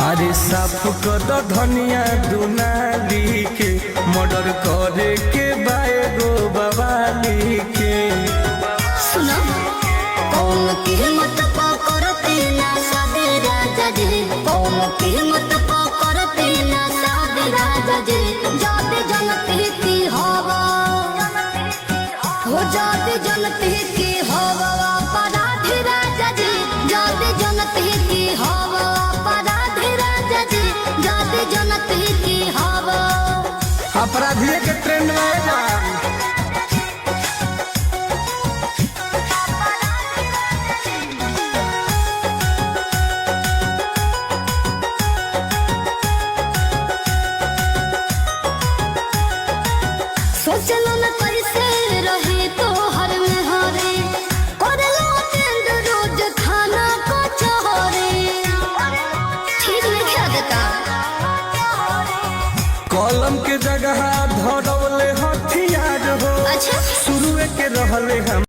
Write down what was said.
अरे साफ कर धनिया दुनाली के मर्डर करे के बाए गो बवाली के। सुनो कौन की हिम्मत पकड़ती ना सादे राजा जी, कौन की हिम्मत पकड़ती ना सादे राजा जी। जाते जनती की हवा हो, जाते जनती की हवा अपराधी राजा जी, जाते जनती की हवा अपराधी राजा जी, जाते जनती की हवा। अपराधी के ट्रेंड में ना सोचलो न कैसे रहे तो हर में हरे, करलो टेंड रोज खाना को चोरे। ठीक नहीं क्या देता कलम के जगह धरवले हथियार हो। अच्छा शुरू के रहले हम